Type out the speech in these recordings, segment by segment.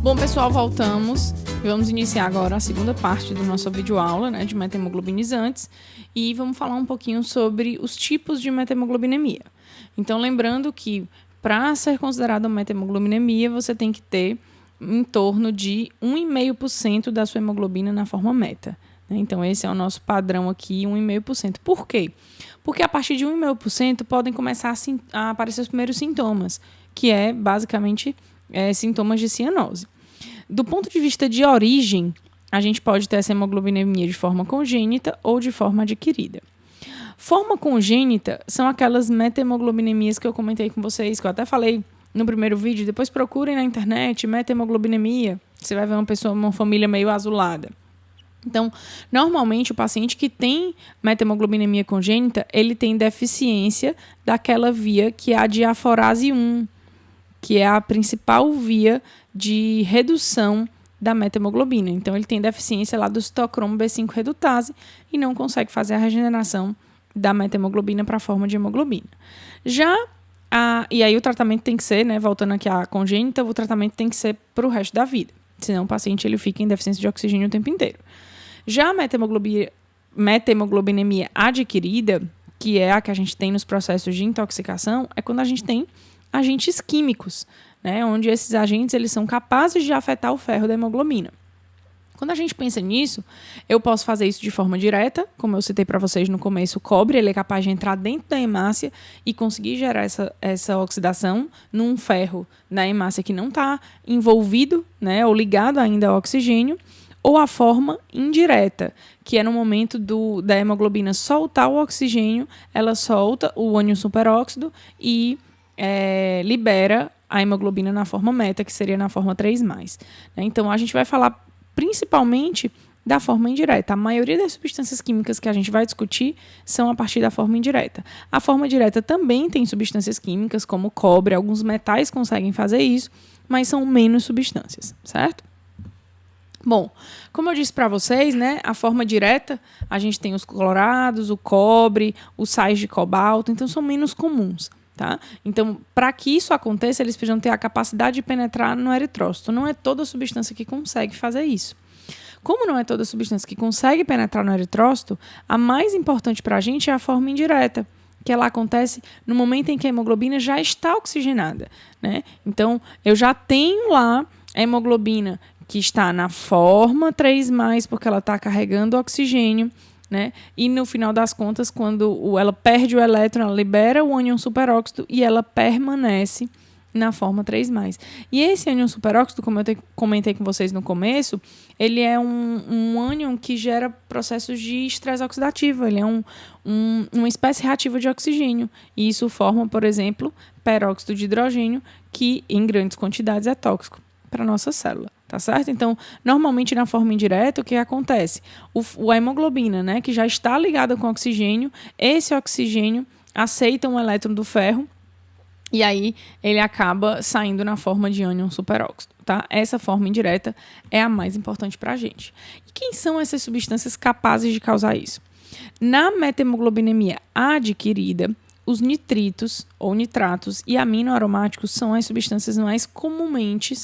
Bom, pessoal, voltamos. Vamos iniciar agora a segunda parte da nossa videoaula, né, de metahemoglobinizantes, e vamos falar um pouquinho sobre os tipos de metahemoglobinemia. Então, lembrando que para ser considerada uma metahemoglobinemia, você tem que ter em torno de 1,5% da sua hemoglobina na forma meta. Então, esse é o nosso padrão aqui, 1,5%. Por quê? Porque a partir de 1,5% podem começar a aparecer os primeiros sintomas, que é basicamente sintomas de cianose. Do ponto de vista de origem, a gente pode ter essa hemoglobinemia de forma congênita ou de forma adquirida. Forma congênita são aquelas metahemoglobinemia que eu comentei com vocês, que eu até falei no primeiro vídeo. Depois procurem na internet metahemoglobinemia. Você vai ver uma família meio azulada. Então, normalmente, o paciente que tem metahemoglobinemia congênita, ele tem deficiência daquela via que é a diaforase 1, que é a principal via de redução da metahemoglobina. Então, ele tem deficiência lá do citocromo B5 redutase e não consegue fazer a regeneração da metahemoglobina para a forma de hemoglobina. E aí o tratamento tem que ser, né, voltando aqui à congênita, o tratamento tem que ser para o resto da vida. Senão o paciente ele fica em deficiência de oxigênio o tempo inteiro. Já a metahemoglobinemia adquirida, que é a que a gente tem nos processos de intoxicação, é quando a gente tem agentes químicos, né, onde esses agentes eles são capazes de afetar o ferro da hemoglobina. Quando a gente pensa nisso, eu posso fazer isso de forma direta, como eu citei para vocês no começo, o cobre ele é capaz de entrar dentro da hemácia e conseguir gerar essa oxidação num ferro da hemácia que não está envolvido, né, ou ligado ainda ao oxigênio, ou a forma indireta, que é no momento da hemoglobina soltar o oxigênio, ela solta o ânion superóxido e libera a hemoglobina na forma meta, que seria na forma 3+. Então, a gente vai falar principalmente da forma indireta. A maioria das substâncias químicas que a gente vai discutir são a partir da forma indireta. A forma direta também tem substâncias químicas, como o cobre, alguns metais conseguem fazer isso, mas são menos substâncias, certo? Bom, como eu disse para vocês, né, a forma direta, a gente tem os clorados, o cobre, os sais de cobalto, então são menos comuns. Tá? Então, para que isso aconteça, eles precisam ter a capacidade de penetrar no eritrócito. Não é toda substância que consegue fazer isso. Como não é toda substância que consegue penetrar no eritrócito, a mais importante para a gente é a forma indireta, que ela acontece no momento em que a hemoglobina já está oxigenada, né? Então, eu já tenho lá a hemoglobina que está na forma 3+, porque ela está carregando oxigênio, né? E no final das contas, quando ela perde o elétron, ela libera o ânion superóxido e ela permanece na forma 3+. E esse ânion superóxido, como eu comentei com vocês no começo, ele é um ânion que gera processos de estresse oxidativo. Ele é uma espécie reativa de oxigênio. E isso forma, por exemplo, peróxido de hidrogênio, que em grandes quantidades é tóxico para a nossa célula. Tá certo? Então, normalmente na forma indireta, o que acontece? A hemoglobina, né, que já está ligada com oxigênio, esse oxigênio aceita um elétron do ferro e aí ele acaba saindo na forma de ânion superóxido. Tá? Essa forma indireta é a mais importante para a gente. E quem são essas substâncias capazes de causar isso? Na metahemoglobinemia adquirida, os nitritos ou nitratos e aminoaromáticos são as substâncias mais comumente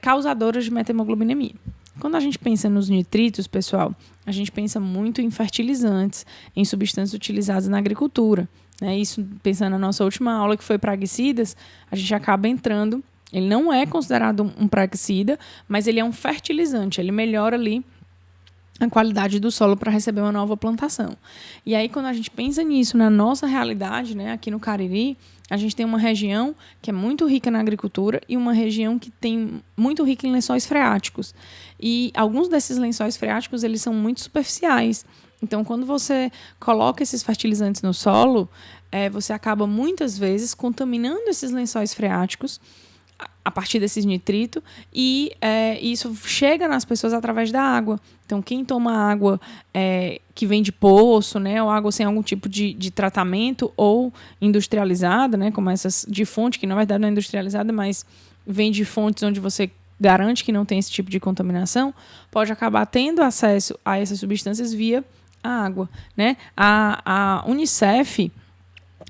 causadoras de metahemoglobinemia. Quando a gente pensa nos nitritos, pessoal, a gente pensa muito em fertilizantes, em substâncias utilizadas na agricultura. Né? Isso, pensando na nossa última aula, que foi praguicidas, a gente acaba entrando. Ele não é considerado um praguicida, mas ele é um fertilizante. Ele melhora ali a qualidade do solo para receber uma nova plantação. E aí, quando a gente pensa nisso na nossa realidade, né, aqui no Cariri, a gente tem uma região que é muito rica na agricultura e uma região que tem muito rica em lençóis freáticos. E alguns desses lençóis freáticos, eles são muito superficiais. Então, quando você coloca esses fertilizantes no solo, você acaba muitas vezes contaminando esses lençóis freáticos a partir desses nitritos e isso chega nas pessoas através da água. Então, quem toma água que vem de poço, né, ou água sem algum tipo de tratamento ou industrializada, né, como essas de fonte, que na verdade não é industrializada, mas vem de fontes onde você garante que não tem esse tipo de contaminação, pode acabar tendo acesso a essas substâncias via a água. Né? A Unicef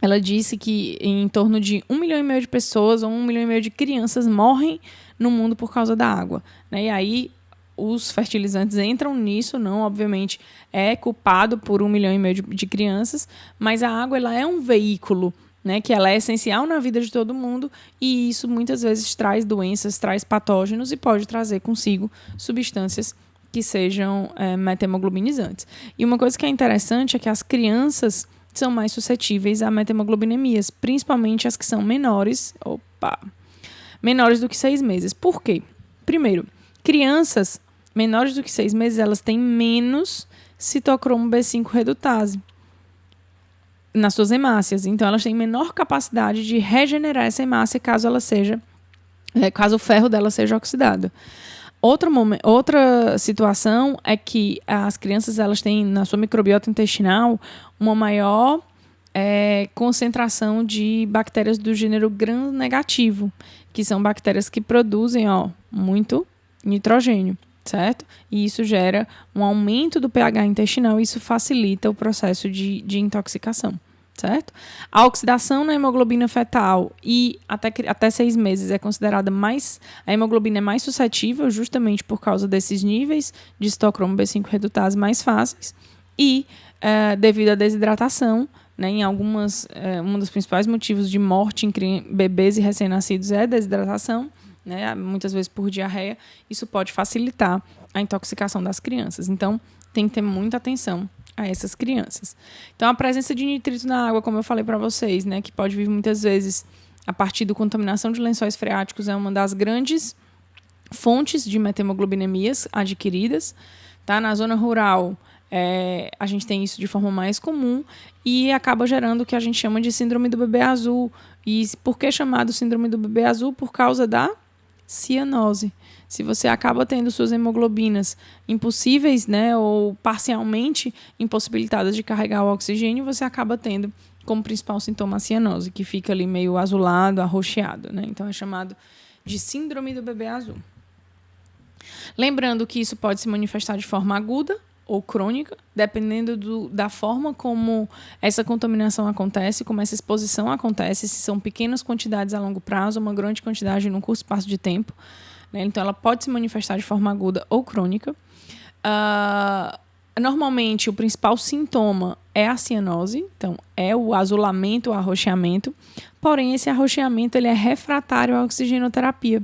ela disse que em torno de 1,5 milhão de pessoas ou 1,5 milhão de crianças morrem no mundo por causa da água, né? E aí os fertilizantes entram nisso, não, obviamente, é culpado por 1,5 milhão de crianças, mas a água ela é um veículo, né, que ela é essencial na vida de todo mundo e isso muitas vezes traz doenças, traz patógenos e pode trazer consigo substâncias que sejam metahemoglobinizantes. E uma coisa que é interessante é que as crianças são mais suscetíveis a metemoglobinemia, principalmente as que são menores do que 6 meses. Por quê? Primeiro, crianças menores do que 6 meses, elas têm menos citocromo B5 redutase nas suas hemácias. Então, elas têm menor capacidade de regenerar essa hemácia caso o ferro dela seja oxidado. Outra situação é que as crianças elas têm na sua microbiota intestinal uma maior concentração de bactérias do gênero gram-negativo, que são bactérias que produzem muito nitrogênio, certo? E isso gera um aumento do pH intestinal e isso facilita o processo de intoxicação. Certo? A oxidação na hemoglobina fetal e até 6 meses é considerada a hemoglobina é mais suscetível justamente por causa desses níveis de citocromo B5 redutase mais fáceis e devido à desidratação, né, um dos principais motivos de morte em bebês e recém-nascidos é a desidratação, né, muitas vezes por diarreia, isso pode facilitar a intoxicação das crianças. Então, tem que ter muita atenção a essas crianças. Então, a presença de nitrito na água, como eu falei para vocês, né, que pode vir muitas vezes a partir da contaminação de lençóis freáticos, é uma das grandes fontes de metemoglobinemia adquiridas. Tá? Na zona rural, a gente tem isso de forma mais comum e acaba gerando o que a gente chama de síndrome do bebê azul. E por que chamado síndrome do bebê azul? Por causa da cianose. Se você acaba tendo suas hemoglobinas impossíveis, né, ou parcialmente impossibilitadas de carregar o oxigênio, você acaba tendo como principal sintoma a cianose, que fica ali meio azulado, arroxeado, né? Então é chamado de síndrome do bebê azul. Lembrando que isso pode se manifestar de forma aguda ou crônica, dependendo da forma como essa contaminação acontece, como essa exposição acontece, se são pequenas quantidades a longo prazo, uma grande quantidade num curto espaço de tempo. Né? Então, ela pode se manifestar de forma aguda ou crônica. Normalmente, o principal sintoma é a cianose, então, é o azulamento, o arroxeamento. Porém, esse arroxeamento ele é refratário à oxigenoterapia.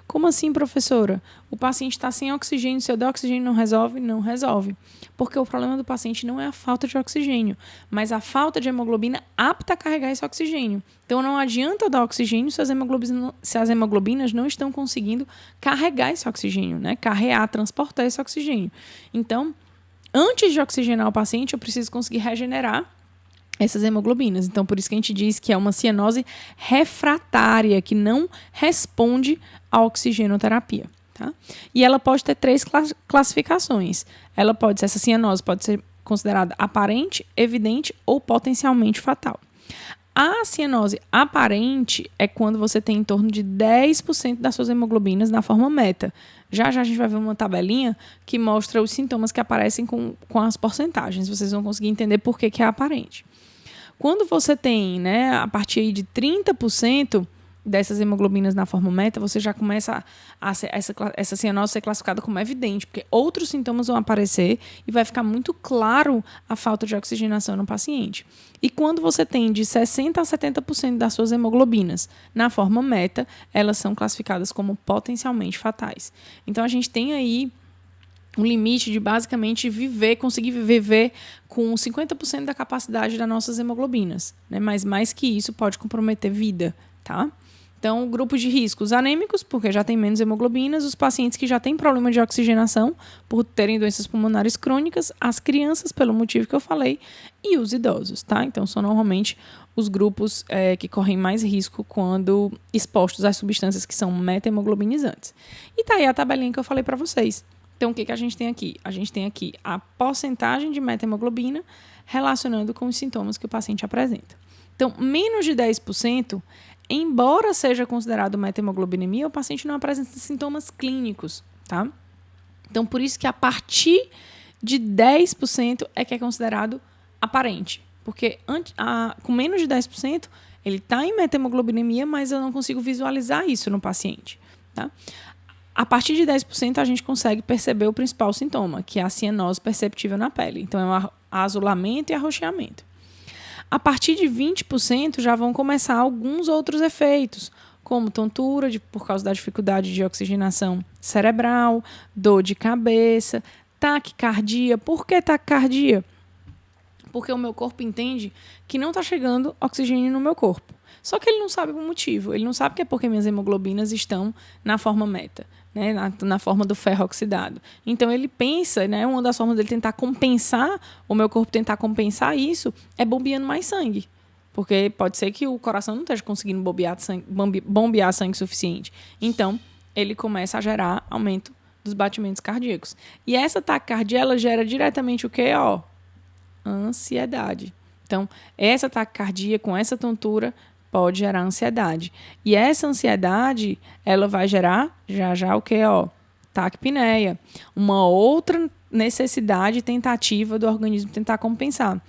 Como assim, professora? O paciente está sem oxigênio, se eu der oxigênio não resolve? Não resolve. Porque o problema do paciente não é a falta de oxigênio, mas a falta de hemoglobina apta a carregar esse oxigênio. Então, não adianta eu dar oxigênio se as hemoglobinas não estão conseguindo carregar esse oxigênio, né? Carrear, transportar esse oxigênio. Então, antes de oxigenar o paciente, eu preciso conseguir regenerar essas hemoglobinas. Então, por isso que a gente diz que é uma cianose refratária, que não responde à oxigenoterapia. Tá? E ela pode ter 3 classificações. Essa cianose pode ser considerada aparente, evidente ou potencialmente fatal. A cianose aparente é quando você tem em torno de 10% das suas hemoglobinas na forma meta. Já a gente vai ver uma tabelinha que mostra os sintomas que aparecem com as porcentagens. Vocês vão conseguir entender por que é aparente. Quando você tem, né, a partir aí de 30% dessas hemoglobinas na forma meta, você já começa essa cianose ser classificada como evidente, porque outros sintomas vão aparecer e vai ficar muito claro a falta de oxigenação no paciente. E quando você tem de 60% a 70% das suas hemoglobinas na forma meta, elas são classificadas como potencialmente fatais. Então, a gente tem aí um limite de basicamente conseguir viver com 50% da capacidade das nossas hemoglobinas, né? Mas mais que isso pode comprometer vida, tá? Então, grupos de risco, os anêmicos, porque já tem menos hemoglobinas, os pacientes que já têm problema de oxigenação, por terem doenças pulmonares crônicas, as crianças, pelo motivo que eu falei, e os idosos, tá? Então, são normalmente os grupos que correm mais risco quando expostos às substâncias que são metahemoglobinizantes. E tá aí a tabelinha que eu falei para vocês. Então, o que a gente tem aqui? A gente tem aqui a porcentagem de metahemoglobina relacionando com os sintomas que o paciente apresenta. Então, menos de 10%, embora seja considerado metahemoglobinемia, o paciente não apresenta sintomas clínicos, tá? Então, por isso que a partir de 10% é que é considerado aparente, Porque com menos de 10%, ele está em metemoglobinemia, mas eu não consigo visualizar isso no paciente. Tá? A partir de 10%, a gente consegue perceber o principal sintoma, que é a cianose perceptível na pele. Então, é o azulamento e arroxeamento. A partir de 20%, já vão começar alguns outros efeitos, como tontura por causa da dificuldade de oxigenação cerebral, dor de cabeça, taquicardia. Por que taquicardia? Porque o meu corpo entende que não está chegando oxigênio no meu corpo. Só que ele não sabe o motivo. Ele não sabe que é porque minhas hemoglobinas estão na forma meta, né? na forma do ferro oxidado. Então, ele pensa, né? Uma das formas dele tentar compensar, o meu corpo tentar compensar isso, é bombeando mais sangue. Porque pode ser que o coração não esteja conseguindo bombear sangue suficiente. Então, ele começa a gerar aumento dos batimentos cardíacos. E essa taquicardia, ela gera diretamente o quê? Ansiedade. Então, essa taquicardia com essa tontura pode gerar ansiedade. E essa ansiedade, ela vai gerar já o quê? Taquipneia. Uma outra necessidade tentativa do organismo tentar compensar.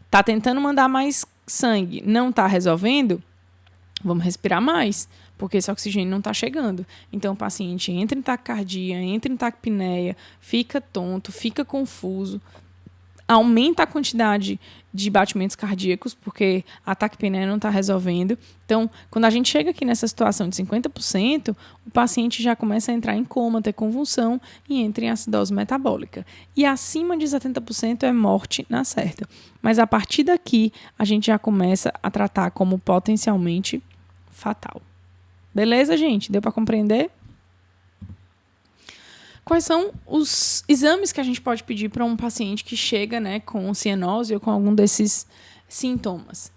Está tentando mandar mais sangue, não está resolvendo? Vamos respirar mais, porque esse oxigênio não está chegando. Então, o paciente entra em taquicardia, entra em taquipneia, fica tonto, fica confuso, aumenta a quantidade de batimentos cardíacos, porque a taquipneia não está resolvendo. Então, quando a gente chega aqui nessa situação de 50%, o paciente já começa a entrar em coma, ter convulsão e entra em acidose metabólica. E acima de 70% é morte na certa. Mas a partir daqui, a gente já começa a tratar como potencialmente fatal. Beleza, gente? Deu para compreender? Quais são os exames que a gente pode pedir para um paciente que chega, né, com cianose ou com algum desses sintomas?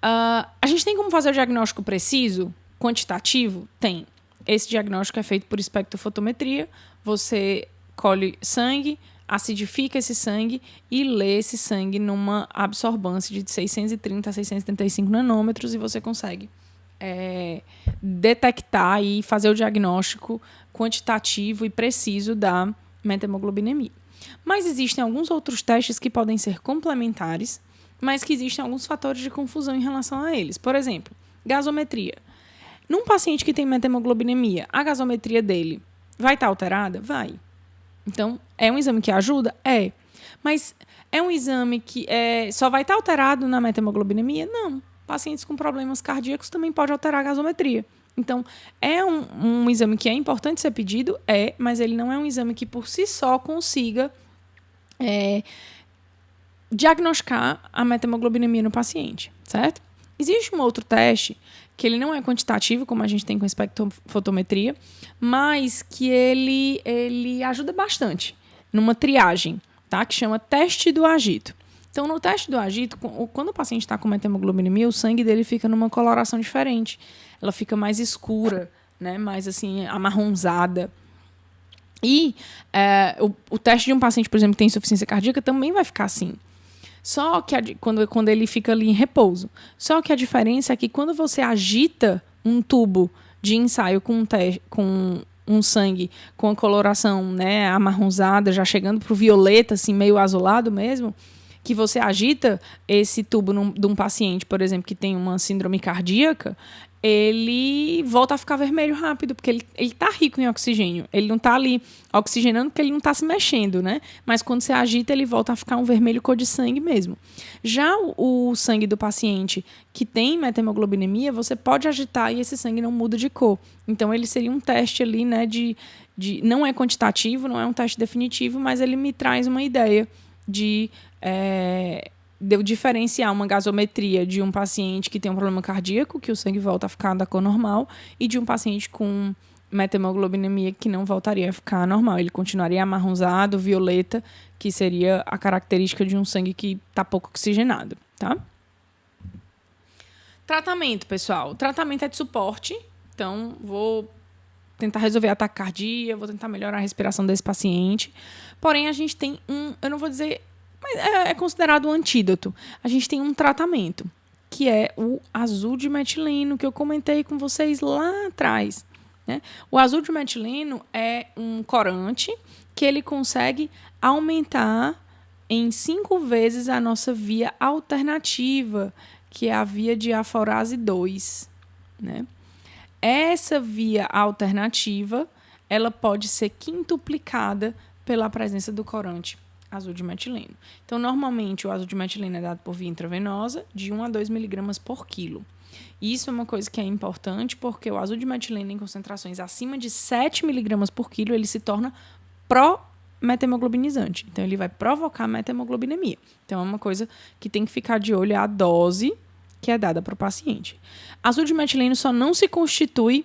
A gente tem como fazer o diagnóstico preciso, quantitativo? Tem. Esse diagnóstico é feito por espectrofotometria. Você colhe sangue, acidifica esse sangue e lê esse sangue numa absorbância de 630 a 635 nanômetros e você consegue detectar e fazer o diagnóstico quantitativo e preciso da metemoglobinemia. Mas existem alguns outros testes que podem ser complementares, mas que existem alguns fatores de confusão em relação a eles. Por exemplo, gasometria. Num paciente que tem metemoglobinemia, a gasometria dele vai estar alterada? Vai. Então, é um exame que ajuda? É. Mas é um exame que só vai estar alterado na metemoglobinemia? Não. Pacientes com problemas cardíacos também pode alterar a gasometria. Então, é um exame que é importante ser pedido? Mas ele não é um exame que por si só consiga diagnosticar a metemoglobinemia no paciente, certo? Existe um outro teste que ele não é quantitativo, como a gente tem com espectrofotometria, mas que ele ajuda bastante numa triagem, tá? Que chama teste do agito. Então, no teste do agito, quando o paciente está com metemoglobinemia, o sangue dele fica numa coloração diferente. Ela fica mais escura, né? Mais assim, amarronzada. E o teste de um paciente, por exemplo, que tem insuficiência cardíaca, também vai ficar assim. Só que quando ele fica ali em repouso. Só que a diferença é que quando você agita um tubo de ensaio com um sangue com a coloração, né, amarronzada, já chegando para o violeta, assim, meio azulado mesmo, que você agita esse tubo de um paciente, por exemplo, que tem uma síndrome cardíaca, ele volta a ficar vermelho rápido, porque ele está rico em oxigênio. Ele não está ali oxigenando porque ele não está se mexendo, né? Mas quando você agita, ele volta a ficar um vermelho cor de sangue mesmo. Já o sangue do paciente que tem metemoglobinemia, você pode agitar e esse sangue não muda de cor. Então, ele seria um teste ali, né, não é quantitativo, não é um teste definitivo, mas ele me traz uma ideia de eu diferenciar uma gasometria de um paciente que tem um problema cardíaco, que o sangue volta a ficar da cor normal, e de um paciente com metemoglobinemia que não voltaria a ficar normal. Ele continuaria amarronzado, violeta, que seria a característica de um sangue que está pouco oxigenado, tá? Tratamento, pessoal. O tratamento é de suporte, então vou tentar resolver a taquicardia, vou tentar melhorar a respiração desse paciente. Porém, a gente tem eu não vou dizer, mas é considerado um antídoto. A gente tem um tratamento, que é o azul de metileno, que eu comentei com vocês lá atrás, né? O azul de metileno é um corante que ele consegue aumentar em 5 vezes a nossa via alternativa, que é a via de aforase 2, né? Essa via alternativa, ela pode ser quintuplicada pela presença do corante azul de metileno. Então, normalmente, o azul de metileno é dado por via intravenosa de 1 a 2 miligramas por quilo. Isso é uma coisa que é importante, porque o azul de metileno em concentrações acima de 7 miligramas por quilo, ele se torna pró-metemoglobinizante. Então, ele vai provocar metemoglobinemia. Então, é uma coisa que tem que ficar de olho, é a dose que é dada para o paciente. Azul de metileno só não se constitui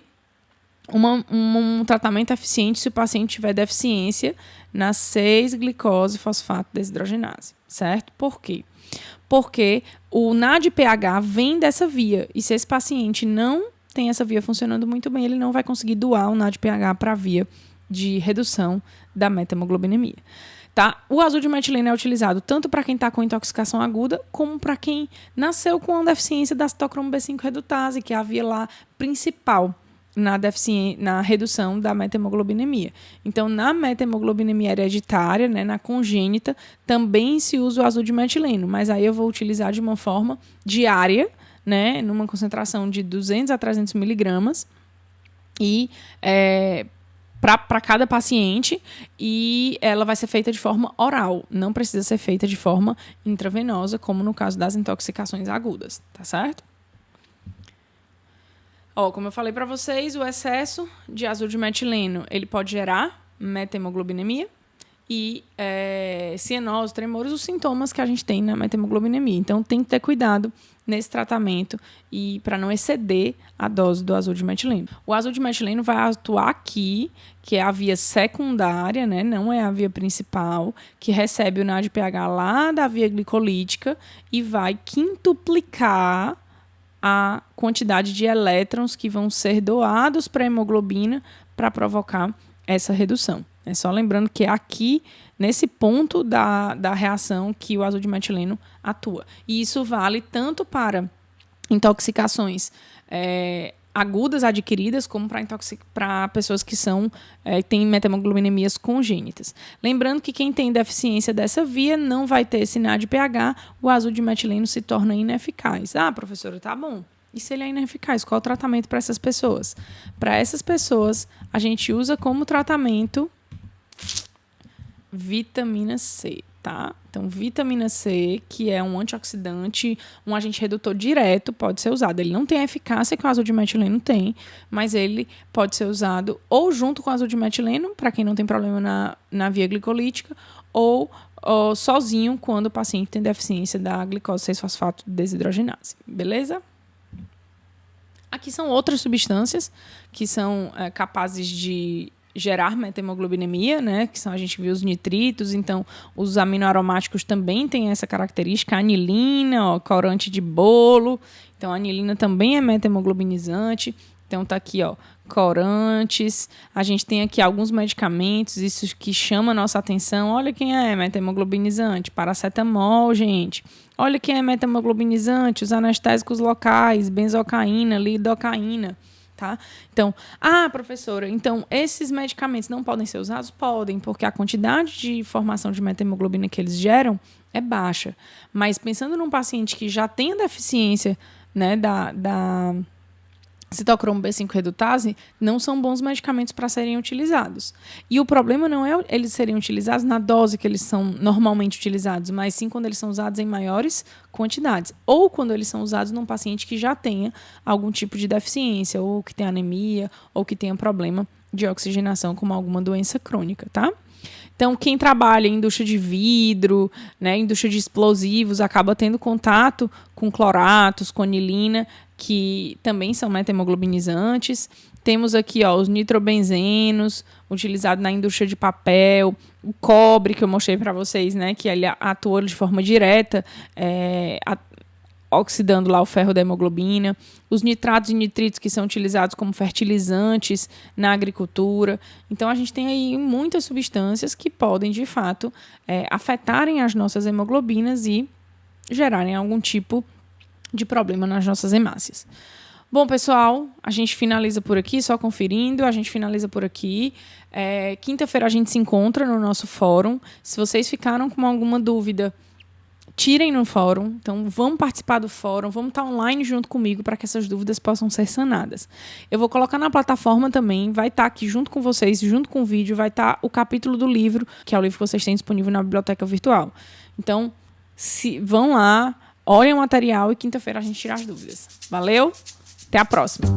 um tratamento eficiente se o paciente tiver deficiência na 6-glicose-fosfato desidrogenase, certo? Por quê? Porque o NADPH vem dessa via, e se esse paciente não tem essa via funcionando muito bem, ele não vai conseguir doar o NADPH para a via de redução da metemoglobinemia. Tá? O azul de metileno é utilizado tanto para quem está com intoxicação aguda, como para quem nasceu com a deficiência da citocromo B5 redutase, que é a via lá principal na redução da metemoglobinemia. Então, na metemoglobinemia hereditária, né, na congênita, também se usa o azul de metileno, mas aí eu vou utilizar de uma forma diária, né, numa concentração de 200 a 300 miligramas, e para cada paciente, e ela vai ser feita de forma oral, não precisa ser feita de forma intravenosa, como no caso das intoxicações agudas, tá certo? Como eu falei para vocês, o excesso de azul de metileno, ele pode gerar metemoglobinemia e cianose, tremores, os sintomas que a gente tem na metemoglobinemia. Então, tem que ter cuidado nesse tratamento e para não exceder a dose do azul de metileno. O azul de metileno vai atuar aqui, que é a via secundária, né? Não é a via principal, que recebe o NADPH lá da via glicolítica e vai quintuplicar a quantidade de elétrons que vão ser doados para a hemoglobina para provocar essa redução. É só lembrando que é aqui, nesse ponto da reação, que o azul de metileno atua. E isso vale tanto para intoxicações agudas adquiridas, como para pessoas que têm metemoglobinemia congênitas. Lembrando que quem tem deficiência dessa via não vai ter esse NADPH, o azul de metileno se torna ineficaz. Ah, professora, tá bom. E se ele é ineficaz, qual é o tratamento para essas pessoas? Para essas pessoas, a gente usa como tratamento vitamina C, tá? Então, vitamina C, que é um antioxidante, um agente redutor direto, pode ser usado. Ele não tem a eficácia que o azul de metileno tem, mas ele pode ser usado ou junto com o azul de metileno, para quem não tem problema na via glicolítica, ou sozinho quando o paciente tem deficiência da glicose 6-fosfato desidrogenase. Beleza? Aqui são outras substâncias que são capazes de gerar metemoglobinemia, né? Que são, a gente viu os nitritos, então os aminoaromáticos também têm essa característica. A anilina, corante de bolo, então a anilina também é metemoglobinizante. Então tá aqui, corantes. A gente tem aqui alguns medicamentos, isso que chama a nossa atenção. Olha quem é metemoglobinizante, paracetamol, gente. Olha quem é metemoglobinizante, os anestésicos locais, benzocaína, lidocaína. Tá? Então, professora, então esses medicamentos não podem ser usados? Podem, porque a quantidade de formação de metemoglobina que eles geram é baixa. Mas pensando num paciente que já tem a deficiência, né, da citocromo B5 redutase, não são bons medicamentos para serem utilizados. E o problema não é eles serem utilizados na dose que eles são normalmente utilizados, mas sim quando eles são usados em maiores quantidades. Ou quando eles são usados num paciente que já tenha algum tipo de deficiência, ou que tenha anemia, ou que tenha problema de oxigenação, como alguma doença crônica, tá? Então, quem trabalha em indústria de vidro, né, indústria de explosivos, acaba tendo contato com cloratos, com anilina, que também são metemoglobinizantes. Temos aqui os nitrobenzenos, utilizado na indústria de papel, o cobre, que eu mostrei para vocês, né, que ele atua de forma direta, oxidando lá o ferro da hemoglobina, os nitratos e nitritos que são utilizados como fertilizantes na agricultura. Então, a gente tem aí muitas substâncias que podem, de fato, afetarem as nossas hemoglobinas e gerarem algum tipo de problema nas nossas hemácias. Bom, pessoal, a gente finaliza por aqui, só conferindo, a gente finaliza por aqui. Quinta-feira a gente se encontra no nosso fórum. Se vocês ficaram com alguma dúvida, tirem no fórum. Então, vamos participar do fórum, vamos estar online junto comigo para que essas dúvidas possam ser sanadas. Eu vou colocar na plataforma também, vai estar aqui junto com vocês, junto com o vídeo, vai estar o capítulo do livro, que é o livro que vocês têm disponível na biblioteca virtual. Então, vão lá, olhem o material e quinta-feira a gente tira as dúvidas. Valeu? Até a próxima!